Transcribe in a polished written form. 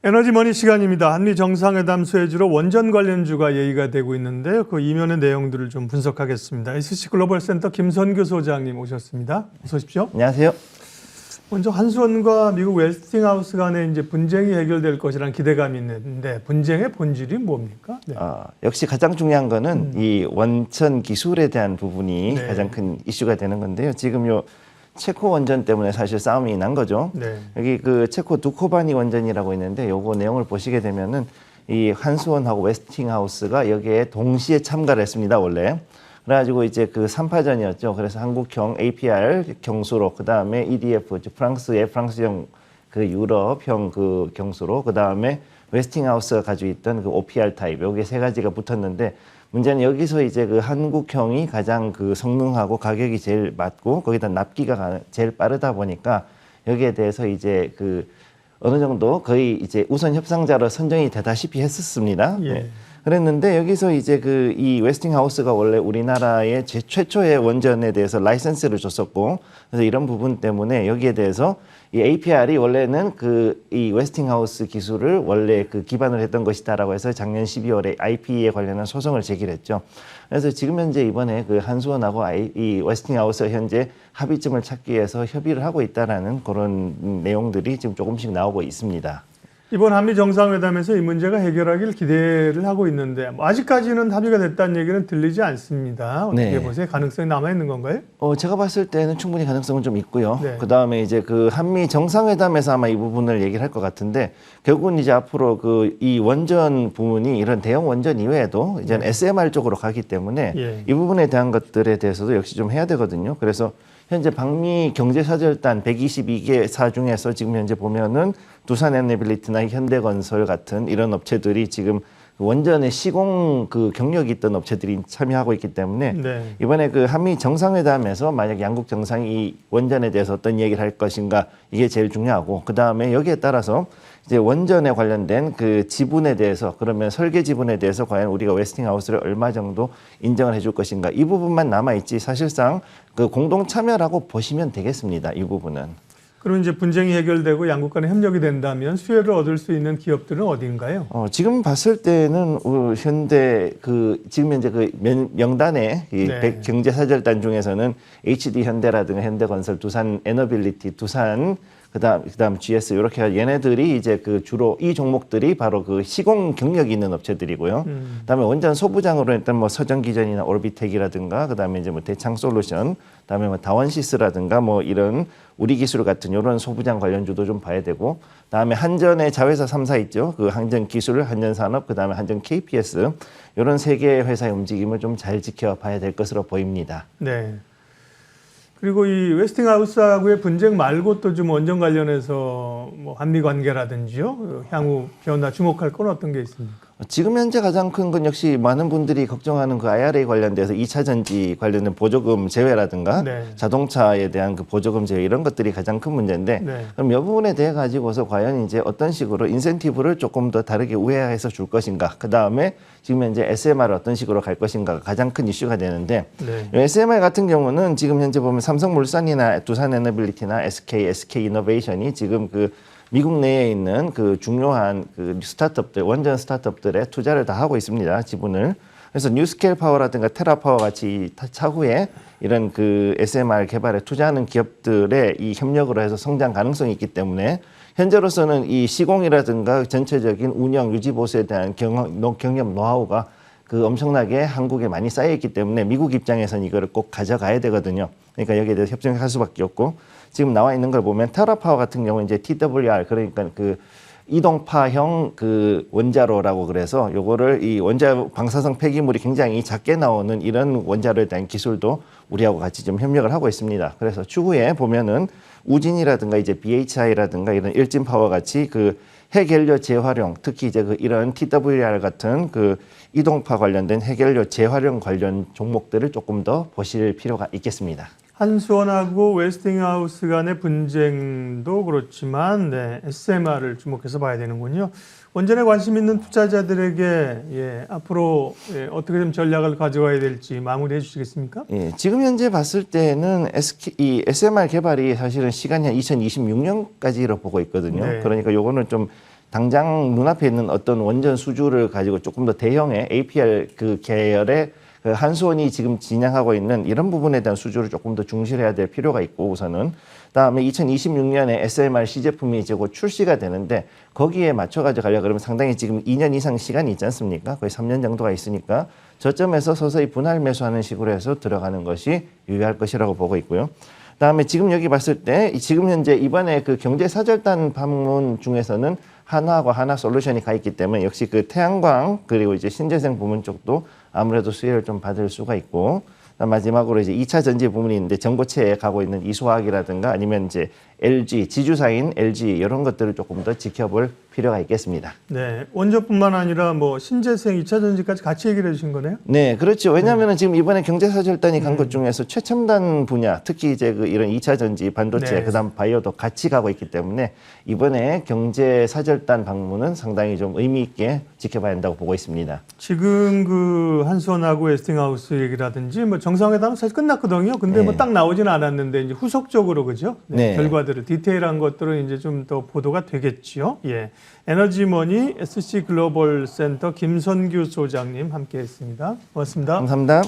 에너지머니 시간입니다. 한미 정상회담 소재로 원전 관련주가 얘기가 되고 있는데요. 그 이면의 내용들을 좀 분석하겠습니다. SC글로벌센터 김선규 소장님 오셨습니다. 어서 오십시오. 안녕하세요. 먼저 한수원과 미국 웨스팅하우스 간의 이제 분쟁이 해결될 것이라는 기대감이 있는데 분쟁의 본질이 뭡니까? 네. 역시 가장 중요한 거는 이 원천 기술에 대한 부분이 네. 가장 큰 이슈가 되는 건데요. 지금 요 체코 원전 때문에 사실 싸움이 난 거죠. 네. 여기 그 체코 두코바니 원전이라고 있는데 요거 내용을 보시게 되면은 이 한수원하고 웨스팅하우스가 여기에 동시에 참가를 했습니다, 원래. 그래가지고 이제 그 3파전이었죠. 그래서 한국형 APR 경수로, 그 다음에 EDF, 프랑스의 프랑스형 그 유럽형 그 경수로, 그 다음에 웨스팅하우스가 가지고 있던 그 OPR 타입, 여기 세 가지가 붙었는데 문제는 여기서 이제 그 한국형이 가장 그 성능하고 가격이 제일 맞고 거기다 납기가 제일 빠르다 보니까 여기에 대해서 이제 그 어느 정도 거의 이제 우선 협상자로 선정이 되다시피 했었습니다. 예. 네. 그랬는데 여기서 이제 그 이 웨스팅하우스가 원래 우리나라의 최초의 원전에 대해서 라이센스를 줬었고, 그래서 이런 부분 때문에 여기에 대해서 이 APR이 원래는 그 이 웨스팅하우스 기술을 원래 그 기반을 했던 것이다라고 해서 작년 12월에 IP에 관련한 소송을 제기했죠. 그래서 지금 현재 이번에 그 한수원하고 이 웨스팅하우스 현재 합의점을 찾기 위해서 협의를 하고 있다라는 그런 내용들이 지금 조금씩 나오고 있습니다. 이번 한미 정상회담에서 이 문제가 해결하길 기대를 하고 있는데 아직까지는 합의가 됐다는 얘기는 들리지 않습니다. 어떻게 네. 보세요? 가능성이 남아있는 건가요? 제가 봤을 때는 충분히 가능성은 좀 있고요. 네. 그 다음에 이제 그 한미 정상회담에서 아마 이 부분을 얘기를 할 것 같은데, 결국은 이제 앞으로 그 이 원전 부분이 이런 대형 원전 이외에도 이제 SMR 쪽으로 가기 때문에 예. 이 부분에 대한 것들에 대해서도 역시 좀 해야 되거든요. 그래서 현재 방미 경제사절단 122개사 중에서 지금 현재 보면은 두산에너빌리티나 현대건설 같은 이런 업체들이 지금 원전의 시공 그 경력이 있던 업체들이 참여하고 있기 때문에 네. 이번에 그 한미 정상회담에서 만약 양국 정상이 이 원전에 대해서 어떤 얘기를 할 것인가, 이게 제일 중요하고, 그 다음에 여기에 따라서 이제 원전에 관련된 그 지분에 대해서, 그러면 설계 지분에 대해서 과연 우리가 웨스팅하우스를 얼마 정도 인정을 해줄 것인가, 이 부분만 남아있지 사실상 그 공동 참여라고 보시면 되겠습니다. 이 부분은. 그럼 이제 분쟁이 해결되고 양국 간에 협력이 된다면 수혜를 얻을 수 있는 기업들은 어디인가요? 지금 봤을 때는 현대 그 지금 현재 그 명단에 이 네. 경제사절단 중에서는 HD 현대라든가 현대건설, 두산 에너빌리티, 두산 그다음 GS 이렇게 얘네들이 이제 그 주로 이 종목들이 바로 그 시공 경력이 있는 업체들이고요. 그다음에 원전 소부장으로 일단 뭐 서전기전이나 올비텍이라든가 그다음에 이제 뭐 대창솔루션, 그다음에 뭐 다원시스라든가 뭐 이런 우리 기술 같은 이런 소부장 관련주도 좀 봐야 되고, 그다음에 한전의 자회사 3사 있죠. 그 한전기술, 한전산업, 그다음에 한전 KPS 이런 세 개의 회사의 움직임을 좀 잘 지켜봐야 될 것으로 보입니다. 네. 그리고 이 웨스팅하우스하고의 분쟁 말고 또 좀 원전 관련해서 뭐 한미 관계라든지요, 향후 변화 주목할 건 어떤 게 있습니까? 지금 현재 가장 큰 건 역시 많은 분들이 걱정하는 그 IRA 관련돼서 2차 전지 관련된 보조금 제외라든가 네. 자동차에 대한 그 보조금 제외 이런 것들이 가장 큰 문제인데, 네. 그럼 이 부분에 대해 가지고서 과연 이제 어떤 식으로 인센티브를 조금 더 다르게 우회해서 줄 것인가, 그 다음에 지금 현재 SMR을 어떤 식으로 갈 것인가가 가장 큰 이슈가 되는데, 네. SMR 같은 경우는 지금 현재 보면 삼성물산이나 두산에너빌리티나 SK이노베이션이 지금 그 미국 내에 있는 그 중요한 그 스타트업들, 원전 스타트업들에 투자를 다 하고 있습니다, 지분을. 그래서 뉴스케일 파워라든가 테라파워 같이 차후에 이런 그 SMR 개발에 투자하는 기업들의 이 협력으로 해서 성장 가능성이 있기 때문에 현재로서는 이 시공이라든가 전체적인 운영, 유지 보수에 대한 경험, 노하우가 그 엄청나게 한국에 많이 쌓여 있기 때문에 미국 입장에서는 이거를 꼭 가져가야 되거든요. 그러니까 여기에 대해서 협정할 수밖에 없고, 지금 나와 있는 걸 보면 테라파워 같은 경우는 이제 TWR, 그러니까 그 이동파형 그 원자로라고 그래서 요거를 이 방사성 폐기물이 굉장히 작게 나오는 이런 원자로에 대한 기술도 우리하고 같이 좀 협력을 하고 있습니다. 그래서 추후에 보면은 우진이라든가 이제 BHI라든가 이런 일진파워 같이 그 핵연료 재활용, 특히 이제 그 이런 TWR 같은 그 이동파 관련된 핵연료 재활용 관련 종목들을 조금 더 보실 필요가 있겠습니다. 한수원하고 웨스팅하우스 간의 분쟁도 그렇지만 SMR을 주목해서 봐야 되는군요. 원전에 관심 있는 투자자들에게 앞으로 어떻게 좀 전략을 가져가야 될지 마무리해 주시겠습니까? 예, 지금 현재 봤을 때는 이 SMR 개발이 사실은 시간이 한 2026년까지로 보고 있거든요. 네. 그러니까 요거는 좀 당장 눈앞에 있는 어떤 원전 수주를 가지고 조금 더 대형의 APR 그 계열의 그 한수원이 지금 진행하고 있는 이런 부분에 대한 수주를 조금 더 중시해야 될 필요가 있고 우선은 그다음에 2026년에 SMR 시제품이 이제 곧 출시가 되는데 거기에 맞춰가지고 가려고 그러면 상당히 지금 2년 이상 시간이 있지 않습니까? 거의 3년 정도가 있으니까 저점에서 서서히 분할 매수하는 식으로 해서 들어가는 것이 유효할 것이라고 보고 있고요. 그다음에 지금 여기 봤을 때 지금 현재 이번에 그 경제사절단 방문 중에서는 한화하고 하나솔루션이 가 있기 때문에 역시 그 태양광 그리고 이제 신재생 부문 쪽도 아무래도 수혜를 좀 받을 수가 있고 마지막으로 이제 2차 전지 부문이 있는데 전고체에 가고 있는 이수화학이라든가 아니면 이제 LG 지주사인 LG 이런 것들을 조금 더 지켜볼 필요가 있겠습니다. 네, 원전뿐만 아니라 뭐 신재생, 2차 전지까지 같이 얘기를 해주신 거네요. 네, 그렇죠. 왜냐하면 지금 이번에 경제사절단이 간 것 중에서 최첨단 분야, 특히 이제 그 이런 2차 전지, 반도체, 네. 그다음 바이오도 같이 가고 있기 때문에 이번에 경제사절단 방문은 상당히 좀 의미 있게 지켜봐야 한다고 보고 있습니다. 지금 그 한수원하고 웨스팅하우스 얘기라든지 뭐 정상회담은 사실 끝났거든요. 근데 뭐 딱 나오지는 않았는데 이제 후속적으로 그죠? 네. 결과들을 디테일한 것들은 이제 좀 더 보도가 되겠지요. 예. 에너지머니 SC 글로벌 센터 김선규 소장님 함께했습니다. 고맙습니다. 감사합니다.